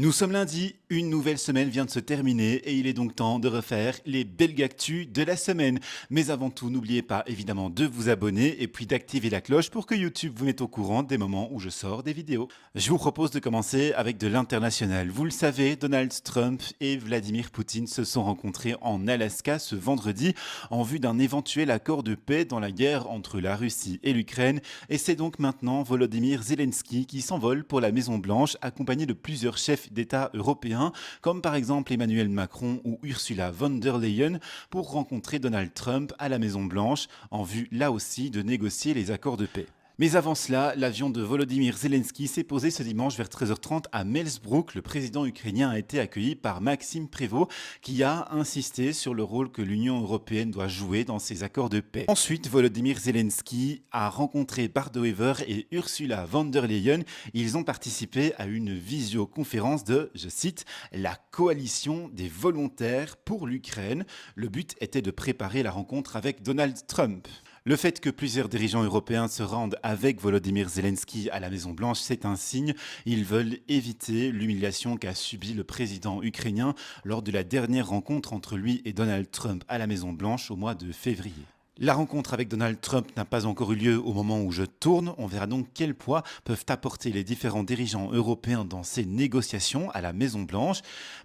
Nous sommes lundi, une nouvelle semaine vient de se terminer et il est donc temps de refaire les belles actus de la semaine. Mais avant tout, n'oubliez pas évidemment de vous abonner et puis d'activer la cloche pour que YouTube vous mette au courant des moments où je sors des vidéos. Je vous propose de commencer avec de l'international. Vous le savez, Donald Trump et Vladimir Poutine se sont rencontrés en Alaska ce vendredi en vue d'un éventuel accord de paix dans la guerre entre la Russie et l'Ukraine. Et c'est donc maintenant Volodymyr Zelensky qui s'envole pour la Maison Blanche accompagné de plusieurs chefs d'État européens, comme par exemple Emmanuel Macron ou Ursula von der Leyen, pour rencontrer Donald Trump à la Maison-Blanche, en vue là aussi de négocier les accords de paix. Mais avant cela, l'avion de Volodymyr Zelensky s'est posé ce dimanche vers 13h30 à Melsbrook. Le président ukrainien a été accueilli par Maxime Prévost, qui a insisté sur le rôle que l'Union européenne doit jouer dans ces accords de paix. Ensuite, Volodymyr Zelensky a rencontré Bart de Wever et Ursula von der Leyen. Ils ont participé à une visioconférence de, je cite, la coalition des volontaires pour l'Ukraine. Le but était de préparer la rencontre avec Donald Trump. Le fait que plusieurs dirigeants européens se rendent avec Volodymyr Zelensky à la Maison-Blanche, c'est un signe. Ils veulent éviter l'humiliation qu'a subi le président ukrainien lors de la dernière rencontre entre lui et Donald Trump à la Maison-Blanche au mois de février. La rencontre avec Donald Trump n'a pas encore eu lieu au moment où je tourne. On verra donc quel poids peuvent apporter les différents dirigeants européens dans ces négociations à la Maison-Blanche.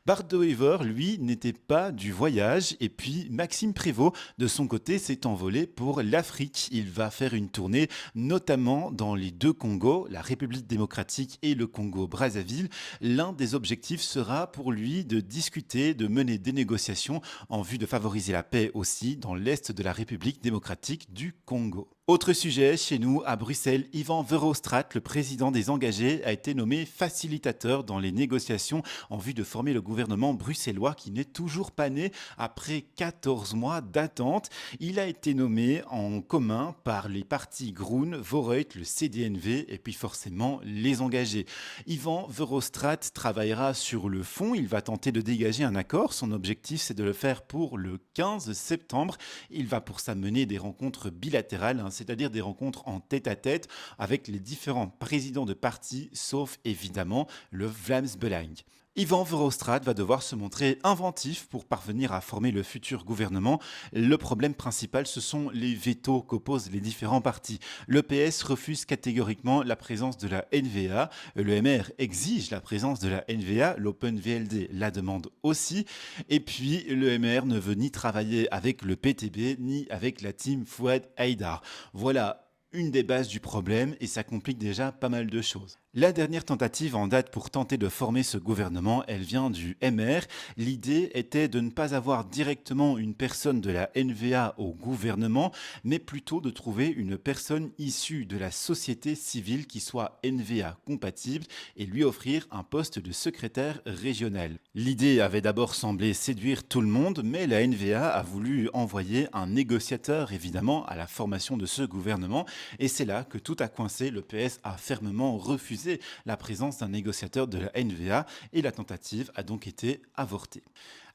Bart de Wever, lui, n'était pas du voyage. Et puis Maxime Prévost, de son côté, s'est envolé pour l'Afrique. Il va faire une tournée, notamment dans les deux Congos, la République démocratique et le Congo-Brazzaville. L'un des objectifs sera pour lui de discuter, de mener des négociations en vue de favoriser la paix aussi dans l'est de la République démocratique du Congo. Autre sujet, chez nous, à Bruxelles, Ivan Verhofstadt, le président des engagés, a été nommé facilitateur dans les négociations en vue de former le gouvernement bruxellois qui n'est toujours pas né après 14 mois d'attente. Il a été nommé en commun par les partis Groen, Vooruit, le CD&V et puis forcément les engagés. Ivan Verhofstadt travaillera sur le fond, il va tenter de dégager un accord. Son objectif, c'est de le faire pour le 15 septembre. Il va pour ça mener des rencontres bilatérales, c'est-à-dire des rencontres en tête-à-tête avec les différents présidents de partis, sauf évidemment le Vlaams-Belang. Ivan Verhofstadt va devoir se montrer inventif pour parvenir à former le futur gouvernement. Le problème principal, ce sont les vétos qu'opposent les différents partis. Le PS refuse catégoriquement la présence de la NVA. Le MR exige la présence de la NVA. L'Open VLD la demande aussi. Et puis, le MR ne veut ni travailler avec le PTB, ni avec la team Fouad Haïdar. Voilà une des bases du problème et ça complique déjà pas mal de choses. La dernière tentative en date pour tenter de former ce gouvernement, elle vient du MR. L'idée était de ne pas avoir directement une personne de la NVA au gouvernement, mais plutôt de trouver une personne issue de la société civile qui soit NVA compatible et lui offrir un poste de secrétaire régional. L'idée avait d'abord semblé séduire tout le monde, mais la NVA a voulu envoyer un négociateur évidemment à la formation de ce gouvernement et c'est là que tout a coincé. Le PS a fermement refusé la présence d'un négociateur de la NVA et la tentative a donc été avortée.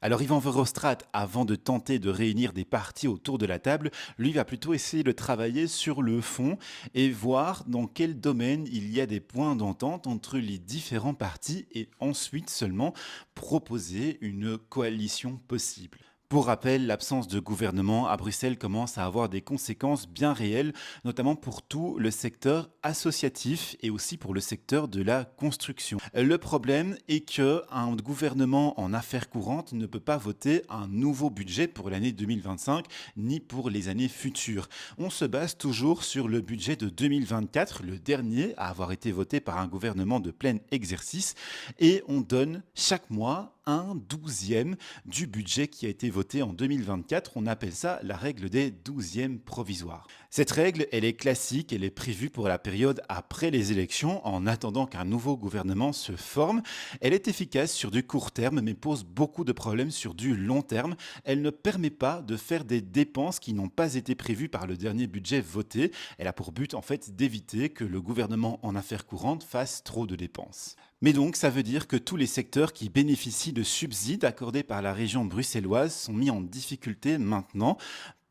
Alors Ivan Verhofstadt, avant de tenter de réunir des partis autour de la table, lui va plutôt essayer de travailler sur le fond et voir dans quel domaine il y a des points d'entente entre les différents partis et ensuite seulement proposer une coalition possible. Pour rappel, l'absence de gouvernement à Bruxelles commence à avoir des conséquences bien réelles, notamment pour tout le secteur associatif et aussi pour le secteur de la construction. Le problème est qu'un gouvernement en affaires courantes ne peut pas voter un nouveau budget pour l'année 2025 ni pour les années futures. On se base toujours sur le budget de 2024, le dernier à avoir été voté par un gouvernement de plein exercice, et on donne chaque mois un douzième du budget qui a été voté en 2024. On appelle ça la règle des douzièmes provisoires. Cette règle, elle est classique, elle est prévue pour la période après les élections, en attendant qu'un nouveau gouvernement se forme. Elle est efficace sur du court terme, mais pose beaucoup de problèmes sur du long terme. Elle ne permet pas de faire des dépenses qui n'ont pas été prévues par le dernier budget voté. Elle a pour but en fait d'éviter que le gouvernement en affaires courantes fasse trop de dépenses. Mais donc, ça veut dire que tous les secteurs qui bénéficient de subsides accordés par la région bruxelloise sont mis en difficulté maintenant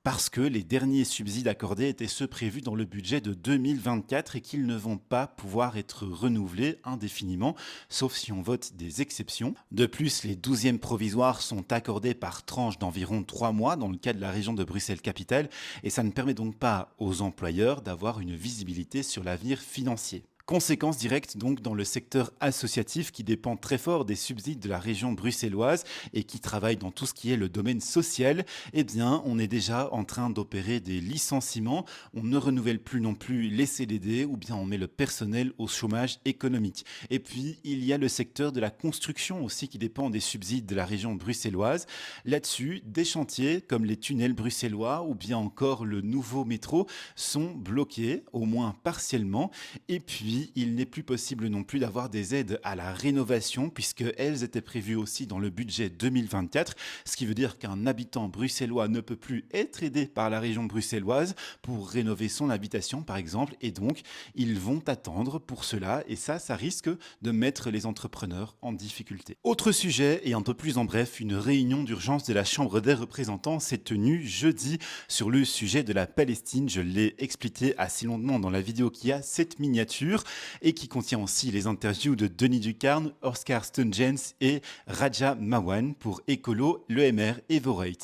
parce que les derniers subsides accordés étaient ceux prévus dans le budget de 2024 et qu'ils ne vont pas pouvoir être renouvelés indéfiniment, sauf si on vote des exceptions. De plus, les 12e provisoires sont accordés par tranche d'environ 3 mois dans le cas de la région de Bruxelles-Capitale et ça ne permet donc pas aux employeurs d'avoir une visibilité sur l'avenir financier. Conséquence directe donc dans le secteur associatif qui dépend très fort des subsides de la région bruxelloise et qui travaille dans tout ce qui est le domaine social, eh bien on est déjà en train d'opérer des licenciements, on ne renouvelle plus non plus les CDD ou bien on met le personnel au chômage économique. Et puis il y a le secteur de la construction aussi qui dépend des subsides de la région bruxelloise. Là-dessus, des chantiers comme les tunnels bruxellois ou bien encore le nouveau métro sont bloqués, au moins partiellement, et puis il n'est plus possible non plus d'avoir des aides à la rénovation puisqu'elles étaient prévues aussi dans le budget 2024, ce qui veut dire qu'un habitant bruxellois ne peut plus être aidé par la région bruxelloise pour rénover son habitation par exemple, et donc ils vont attendre pour cela et ça risque de mettre les entrepreneurs en difficulté. Autre sujet et un peu plus en bref, une réunion d'urgence de la Chambre des représentants s'est tenue jeudi sur le sujet de la Palestine. Je l'ai expliqué assez longuement dans la vidéo qui a cette miniature et qui contient aussi les interviews de Denis Ducarne, Oscar Stungens et Raja Mawan pour Écolo, l'EMR et Voreit.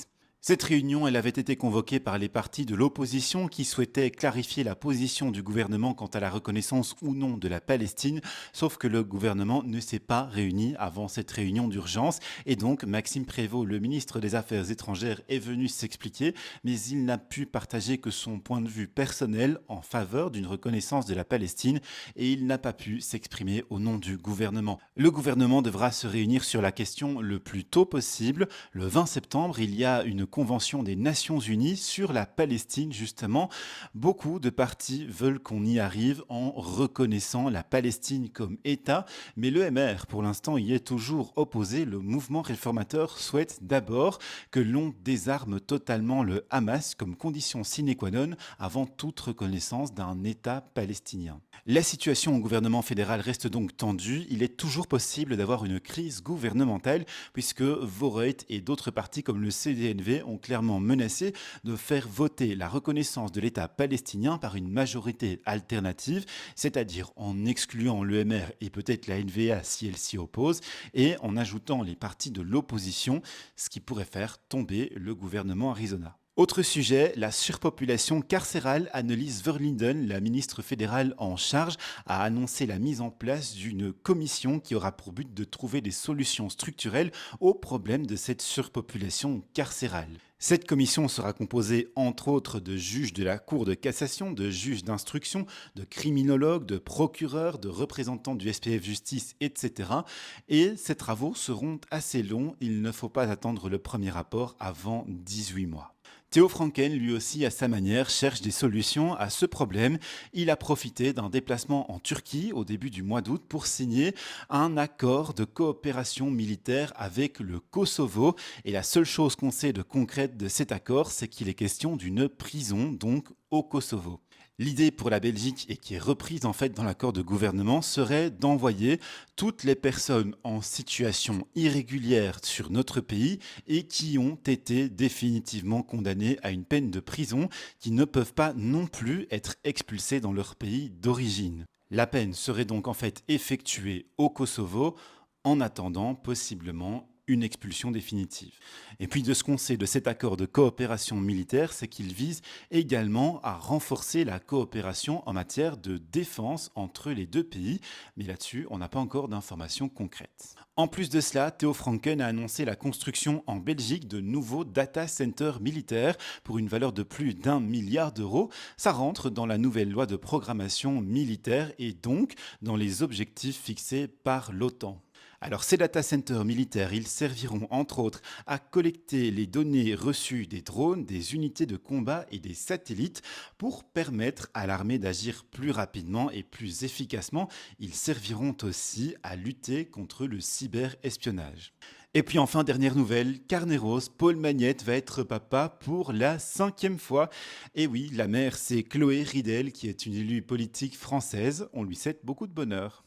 Cette réunion, elle avait été convoquée par les partis de l'opposition qui souhaitaient clarifier la position du gouvernement quant à la reconnaissance ou non de la Palestine, sauf que le gouvernement ne s'est pas réuni avant cette réunion d'urgence et donc Maxime Prévost, le ministre des Affaires étrangères, est venu s'expliquer, mais il n'a pu partager que son point de vue personnel en faveur d'une reconnaissance de la Palestine et il n'a pas pu s'exprimer au nom du gouvernement. Le gouvernement devra se réunir sur la question le plus tôt possible. Le 20 septembre, il y a une Convention des Nations Unies sur la Palestine, justement. Beaucoup de partis veulent qu'on y arrive en reconnaissant la Palestine comme État, mais l'EMR, pour l'instant, y est toujours opposé. Le mouvement réformateur souhaite d'abord que l'on désarme totalement le Hamas comme condition sine qua non avant toute reconnaissance d'un État palestinien. La situation au gouvernement fédéral reste donc tendue. Il est toujours possible d'avoir une crise gouvernementale puisque Voreit et d'autres partis comme le CDNV ont clairement menacé de faire voter la reconnaissance de l'État palestinien par une majorité alternative, c'est-à-dire en excluant l'EMR et peut-être la NVA si elle s'y oppose, et en ajoutant les partis de l'opposition, ce qui pourrait faire tomber le gouvernement Arizona. Autre sujet, la surpopulation carcérale. Annelies Verlinden, la ministre fédérale en charge, a annoncé la mise en place d'une commission qui aura pour but de trouver des solutions structurelles au problème de cette surpopulation carcérale. Cette commission sera composée entre autres de juges de la Cour de cassation, de juges d'instruction, de criminologues, de procureurs, de représentants du SPF Justice, etc. Et ces travaux seront assez longs, il ne faut pas attendre le premier rapport avant 18 mois. Theo Franken, lui aussi, à sa manière, cherche des solutions à ce problème. Il a profité d'un déplacement en Turquie au début du mois d'août pour signer un accord de coopération militaire avec le Kosovo. Et la seule chose qu'on sait de concrète de cet accord, c'est qu'il est question d'une prison, donc au Kosovo. L'idée pour la Belgique, et qui est reprise en fait dans l'accord de gouvernement, serait d'envoyer toutes les personnes en situation irrégulière sur notre pays et qui ont été définitivement condamnées à une peine de prison, qui ne peuvent pas non plus être expulsées dans leur pays d'origine. La peine serait donc en fait effectuée au Kosovo en attendant possiblement une expulsion définitive. Et puis de ce qu'on sait de cet accord de coopération militaire, c'est qu'il vise également à renforcer la coopération en matière de défense entre les deux pays, mais là-dessus, on n'a pas encore d'informations concrètes. En plus de cela, Theo Franken a annoncé la construction en Belgique de nouveaux data centers militaires pour une valeur de plus d'1 milliard d'euros. Ça rentre dans la nouvelle loi de programmation militaire et donc dans les objectifs fixés par l'OTAN. Alors ces data centers militaires, ils serviront entre autres à collecter les données reçues des drones, des unités de combat et des satellites pour permettre à l'armée d'agir plus rapidement et plus efficacement. Ils serviront aussi à lutter contre le cyberespionnage. Et puis enfin, dernière nouvelle, Carneros, Paul Magnette va être papa pour la 5e fois. Et oui, la mère, c'est Chloé Ridel, qui est une élue politique française. On lui souhaite beaucoup de bonheur.